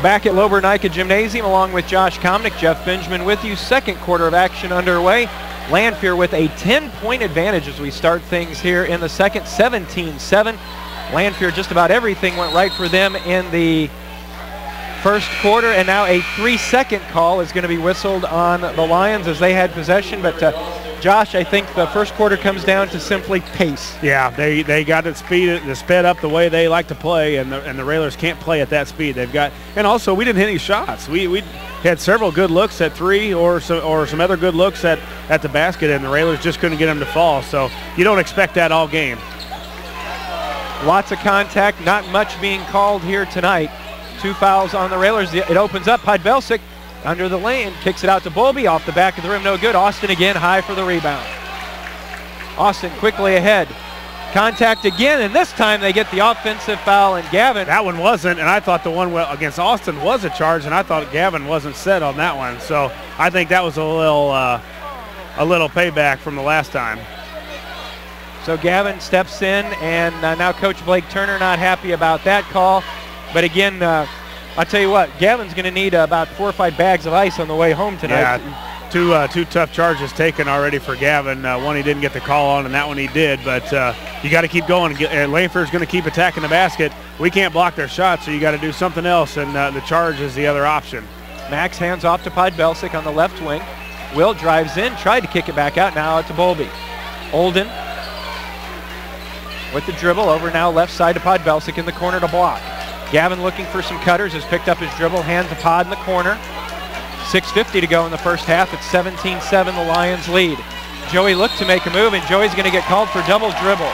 back at Lobernica Gymnasium along with Josh Komnick. Jeff Benjamin with you. Second quarter of action underway. Lanphier with a 10-point advantage as we start things here in the second, 17-7. Lanphier, just about everything went right for them in the first quarter, and now a 3-second call is going to be whistled on the Lions as they had possession. But Josh, I think the first quarter comes down to simply pace. Yeah, they got to sped up the way they like to play, and the Railers can't play at that speed. They've got, and also we didn't hit any shots. We had several good looks at three or some other good looks at the basket, and the Railers just couldn't get them to fall. So you don't expect that all game. Lots of contact, not much being called here tonight. 2 fouls on the Railers. It opens up. Podbelsic under the lane, kicks it out to Bowlby, off the back of the rim, no good. Austin again, high for the rebound. Austin quickly ahead. Contact again, and this time they get the offensive foul, and Gavin. That one wasn't, and I thought the one against Austin was a charge, and I thought Gavin wasn't set on that one. So I think that was a little payback from the last time. So Gavin steps in, and now Coach Blake Turner not happy about that call. But again, I'll tell you what, Gavin's going to need about 4 or 5 bags of ice on the way home tonight. Yeah, two tough charges taken already for Gavin. One he didn't get the call on, and that one he did. But you got to keep going. Lanphier's going to keep attacking the basket. We can't block their shots, so you got to do something else, and the charge is the other option. Max hands off to Podbelsic on the left wing. Will drives in, tried to kick it back out, now out to Bowlby. Olden with the dribble over now left side to Podbelsic in the corner to block. Gavin looking for some cutters, has picked up his dribble, hand to Pod in the corner. 6:50 to go in the first half. It's 17-7, the Lions lead. Joey looked to make a move, and Joey's going to get called for double dribble.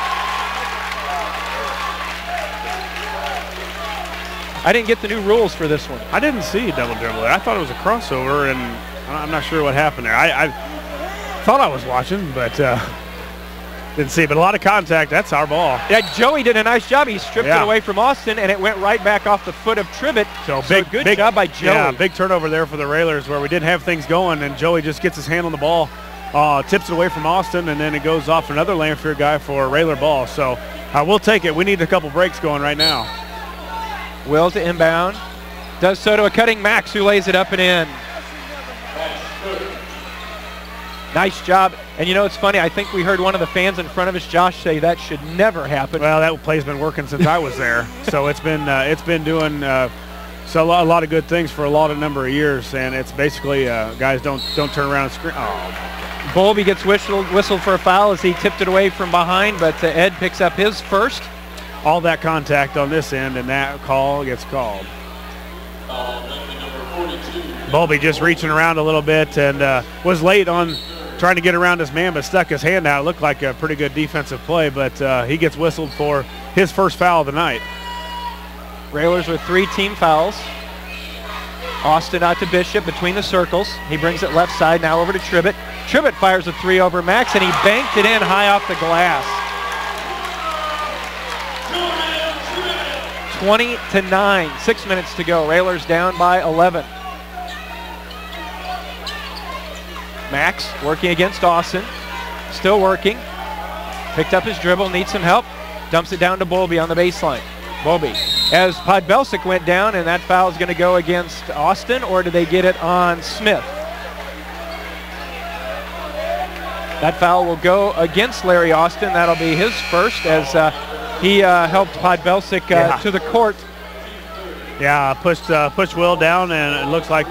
I didn't get the new rules for this one. I didn't see double dribble. I thought it was a crossover, and I'm not sure what happened there. I thought I was watching, but didn't see. But a lot of contact. That's our ball. Yeah, Joey did a nice job. He stripped it away from Austin, and it went right back off the foot of Tribbett. So good job by Joey. Yeah, big turnover there for the Railers where we didn't have things going, and Joey just gets his hand on the ball, tips it away from Austin, and then it goes off another Lanphier guy for a Railer ball. So we'll take it. We need a couple breaks going right now. Will to inbound. Does so to a cutting Max, who lays it up and in. Nice job. And you know, it's funny, I think we heard one of the fans in front of us, Josh, say that should never happen. Well, that play's been working since I was there. So it's been doing a lot of good things for a lot of number of years, and it's basically guys don't turn around and scream. Oh. Bowlby gets whistled for a foul as he tipped it away from behind, but Ed picks up his first. All that contact on this end, and that call gets called. Bowlby just reaching around a little bit and was late on trying to get around his man, but stuck his hand out. It looked like a pretty good defensive play, but he gets whistled for his first foul of the night. Railers with 3 team fouls. Austin out to Bishop between the circles. He brings it left side, now over to Tribbett. Tribbett fires a 3 over Max, and he banked it in high off the glass. 20-9, 6 minutes to go. Railers down by 11. Max working against Austin, still working. Picked up his dribble, needs some help. Dumps it down to Bowlby on the baseline. Bowlby, as Podbelsic went down, and that foul is going to go against Austin, or do they get it on Smith? That foul will go against Larry Austin. That'll be his first, as he helped Podbelsic to the court. Yeah, pushed Will down, and it looks like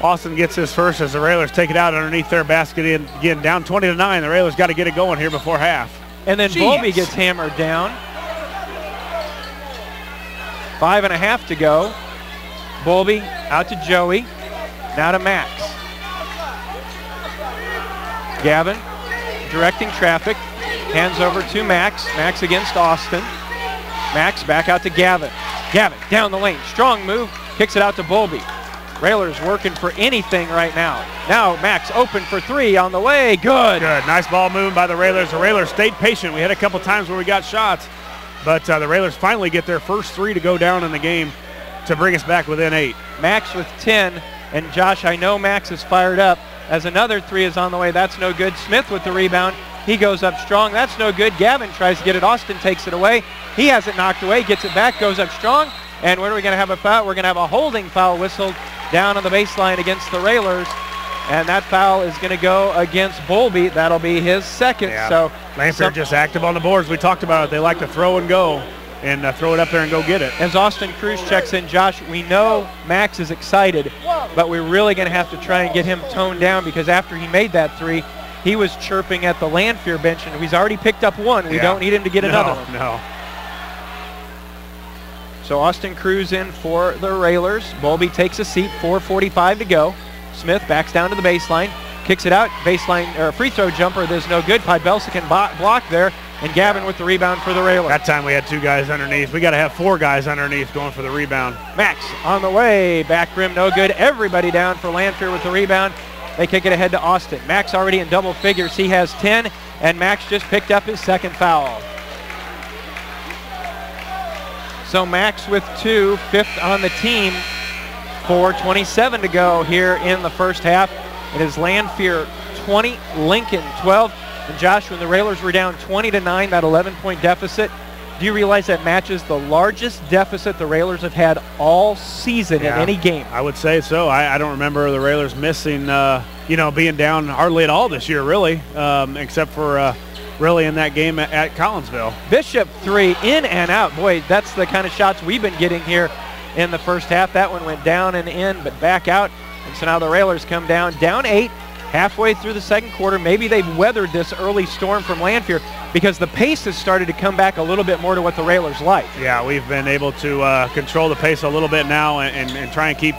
Austin gets his first as the Railers take it out underneath their basket. Again, down 20-9. The Railers got to get it going here before half. And then Bowlby gets hammered down. 5.5 to go. Bowlby out to Joey. Now to Max. Gavin directing traffic. Hands over to Max. Max against Austin. Max back out to Gavin. Gavin down the lane. Strong move. Kicks it out to Bowlby. Railers working for anything right now. Now Max open for 3 on the way. Good. Good. Nice ball movement by the Railers. The Railers stayed patient. We had a couple times where we got shots, but the Railers finally get their first 3 to go down in the game to bring us back within 8. Max with 10, and Josh, I know Max is fired up as another 3 is on the way. That's no good. Smith with the rebound. He goes up strong. That's no good. Gavin tries to get it. Austin takes it away. He has it knocked away, gets it back, goes up strong. And where are we going to have a foul? We're going to have a holding foul whistled down on the baseline against the Railers. And that foul is going to go against Bolby. That'll be his second. Yeah. So Lanphier just active on the boards. We talked about it. They like to throw and go and throw it up there and go get it. As Austin Cruz checks in, Josh, we know Max is excited, but we're really going to have to try and get him toned down because after he made that three, he was chirping at the Lanphier bench, and he's already picked up one. We don't need him to get another one. No. So Austin Cruz in for the Railers. Bolby takes a seat, 4:45 to go. Smith backs down to the baseline, kicks it out, baseline or free throw jumper. There's no good. Pybelsic block there, and Gavin with the rebound for the Railers. That time we had 2 guys underneath. We got to have 4 guys underneath going for the rebound. Max on the way, back rim, no good. Everybody down for Lanphier with the rebound. They kick it ahead to Austin. Max already in double figures. He has 10, and Max just picked up his second foul. So Max with 2, 5th on the team. 4:27 to go here in the first half. It is Lanphier 20, Lincoln 12. And Josh, when the Railers were down 20-9, that 11-point deficit, do you realize that matches the largest deficit the Railers have had all season in any game? I would say so. I don't remember the Railers missing, being down hardly at all this year, really, except for really in that game at Collinsville. Bishop 3, in and out. Boy, that's the kind of shots we've been getting here in the first half. That one went down and in, but back out. And so now the Railers come down 8, halfway through the second quarter. Maybe they've weathered this early storm from Lanphier because the pace has started to come back a little bit more to what the Railers like. Yeah, we've been able to control the pace a little bit now and try and keep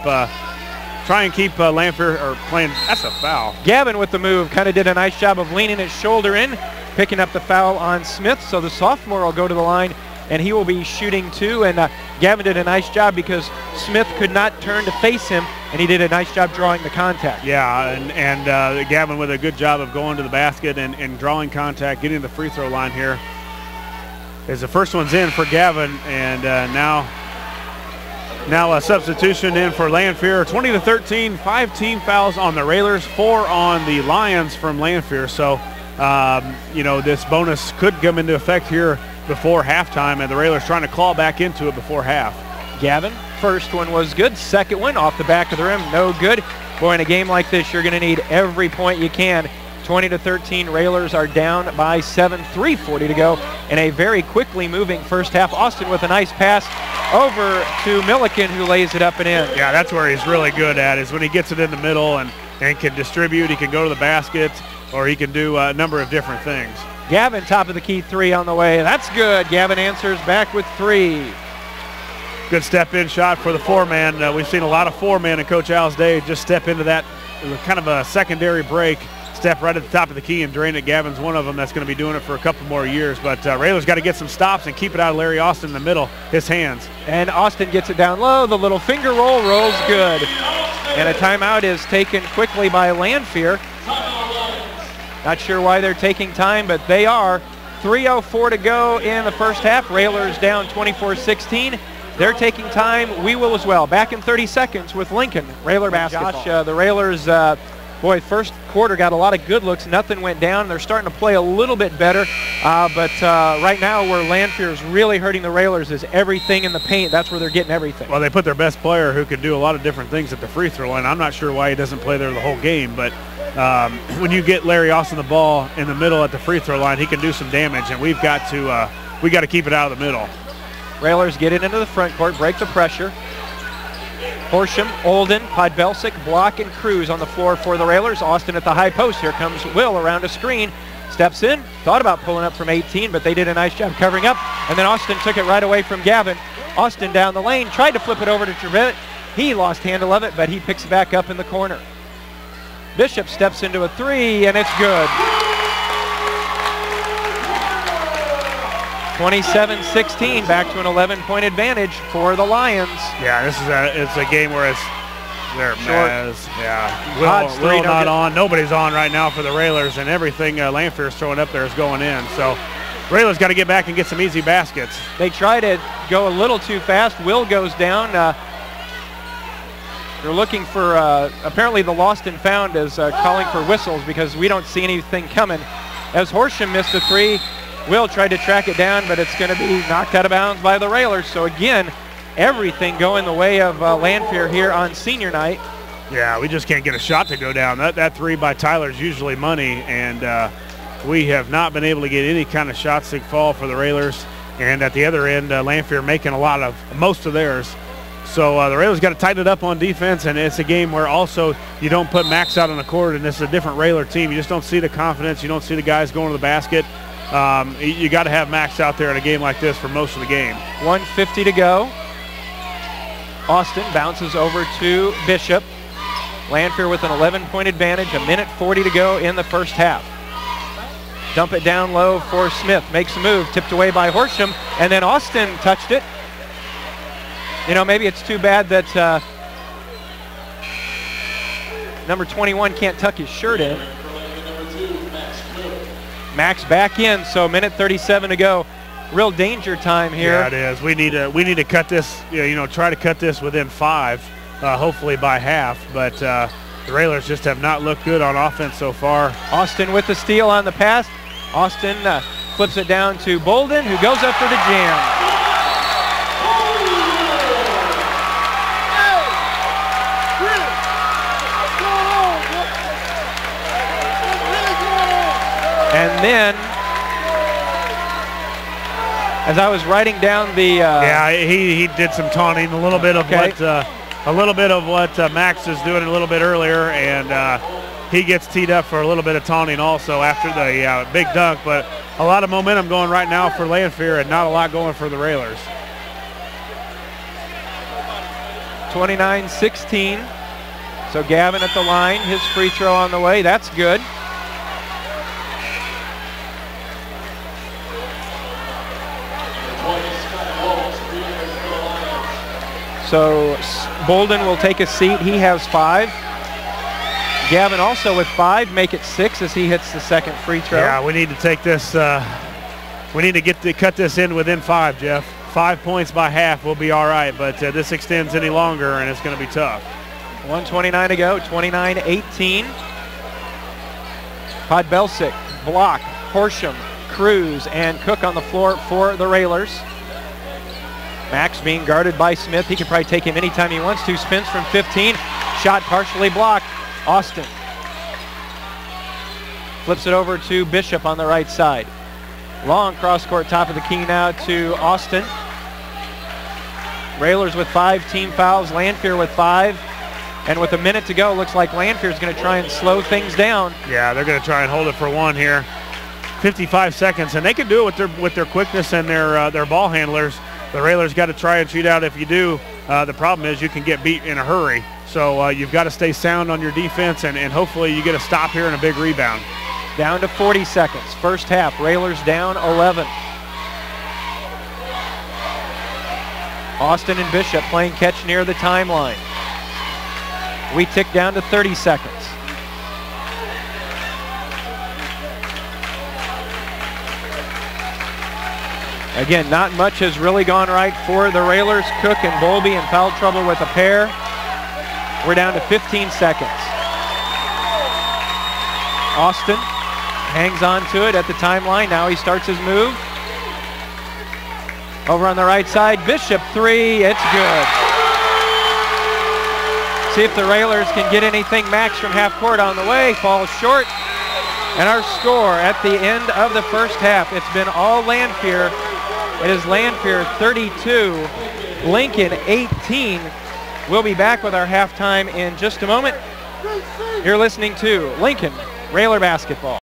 Lanphier playing. That's a foul. Gavin with the move kind of did a nice job of leaning his shoulder in, picking up the foul on Smith. So the sophomore will go to the line, and he will be shooting 2. And Gavin did a nice job because Smith could not turn to face him, and he did a nice job drawing the contact. Yeah, and Gavin with a good job of going to the basket and drawing contact, getting to the free throw line here. As the first one's in for Gavin, and now a substitution in for Lanphier. 20-13, 5 team fouls on the Railers, 4 on the Lions from Lanphier. So, this bonus could come into effect here before halftime, and the Railers trying to claw back into it before half. Gavin, first one was good. Second one off the back of the rim, no good. Boy, in a game like this, you're going to need every point you can. 20-13, Railers are down by 7, 3:40 to go in a very quickly moving first half. Austin with a nice pass over to Milliken, who lays it up and in. Yeah, that's where he's really good at, is when he gets it in the middle and can distribute. He can go to the basket, or he can do a number of different things. Gavin, top of the key 3 on the way. That's good. Gavin answers back with 3. Good step-in shot for the 4-man. We've seen a lot of 4-man in Coach Al's day just step into that kind of a secondary break, step right at the top of the key and drain it. Gavin's one of them that's going to be doing it for a couple more years. But Railers got to get some stops and keep it out of Larry Austin in the middle, his hands. And Austin gets it down low. The little finger roll rolls good. And a timeout is taken quickly by Lanphier. Not sure why they're taking time, but they are. 3:04 to go in the first half. Railers down 24-16. They're taking time. We will as well. Back in 30 seconds with Lincoln. Railer basketball. Josh, the Railers, first quarter got a lot of good looks. Nothing went down. They're starting to play a little bit better. But right now where Lanphier is really hurting the Railers is everything in the paint. That's where they're getting everything. Well, they put their best player who can do a lot of different things at the free throw line. I'm not sure why he doesn't play there the whole game, but when you get Larry Austin the ball in the middle at the free throw line, he can do some damage, and we got to keep it out of the middle. Railers get it into the front court, break the pressure. Horsham, Olden, Podbelsic, Block, and Cruz on the floor for the Railers. Austin at the high post. Here comes Will around a screen. Steps in, thought about pulling up from 18, but they did a nice job covering up. And then Austin took it right away from Gavin. Austin down the lane, tried to flip it over to Trevett. He lost handle of it, but he picks it back up in the corner. Bishop steps into a 3, and it's good. 27-16, back to an 11-point advantage for the Lions. Yeah, it's a game where they're short. Yeah, Will not on. Nobody's on right now for the Railers, and everything Lanphier is throwing up there is going in. So Railers got to get back and get some easy baskets. They try to go a little too fast. Will goes down. They're looking for, apparently the lost and found is calling for whistles because we don't see anything coming. As Horsham missed a 3, Will tried to track it down, but it's going to be knocked out of bounds by the Railers. So again, everything going the way of Lanphier here on senior night. Yeah, we just can't get a shot to go down. That three by Tyler is usually money, and we have not been able to get any kind of shots to fall for the Railers. And at the other end, Lanphier making most of theirs. So the Railers got to tighten it up on defense, and it's a game where also you don't put Max out on the court, and this is a different Railer team. You just don't see the confidence. You don't see the guys going to the basket. You got to have Max out there in a game like this for most of the game. 1:50 to go. Austin bounces over to Bishop. Lanphier with an 11-point advantage, 1:40 to go in the first half. Dump it down low for Smith, makes a move, tipped away by Horsham, and then Austin touched it. You know, maybe it's too bad that number 21 can't tuck his shirt in. Max back in, so 1:37 to go. Real danger time here. Yeah, it is. We need to cut this. Try to cut this within 5, hopefully by half. But the Railers just have not looked good on offense so far. Austin with the steal on the pass. Austin flips it down to Bolden, who goes up for the jam. And then, as I was writing down the yeah, he did some taunting, a little bit of what Max is doing a little bit earlier, and he gets teed up for a little bit of taunting also after the big dunk. But a lot of momentum going right now for Lanphier, and not a lot going for the Railers. 29-16. So Gavin at the line, his free throw on the way. That's good. So Bolden will take a seat. He has 5. Gavin also with 5, make it 6 as he hits the second free throw. Yeah, we need to take this. We need to cut this in within 5, Jeff. 5 points by half will be all right, but this extends any longer, and it's going to be tough. 1:29 to go, 29-18. Podbelsic, block, Horsham, Cruz, and Cook on the floor for the Railers. Max being guarded by Smith. He can probably take him anytime he wants to. Spins from 15. Shot partially blocked. Austin flips it over to Bishop on the right side. Long cross-court top of the key now to Austin. Railers with 5 team fouls. Lanphier with 5. And with a minute to go, looks like Lanphier is going to try and slow things down. Yeah, they're going to try and hold it for 1 here. 55 seconds, and they can do it with their quickness and their ball handlers. The Railers got to try and cheat out. If you do, the problem is you can get beat in a hurry. So you've got to stay sound on your defense, and hopefully you get a stop here and a big rebound. Down to 40 seconds. First half, Railers down 11. Austin and Bishop playing catch near the timeline. We tick down to 30 seconds. Again, not much has really gone right for the Railers. Cook and Bowlby in foul trouble with a pair. We're down to 15 seconds. Austin hangs on to it at the timeline. Now he starts his move. Over on the right side, Bishop 3, it's good. See if the Railers can get anything. Max from half court on the way, falls short. And our score at the end of the first half, it's been all Lanphier. It is Lanphier 32, Lincoln 18. We'll be back with our halftime in just a moment. You're listening to Lincoln Railer Basketball.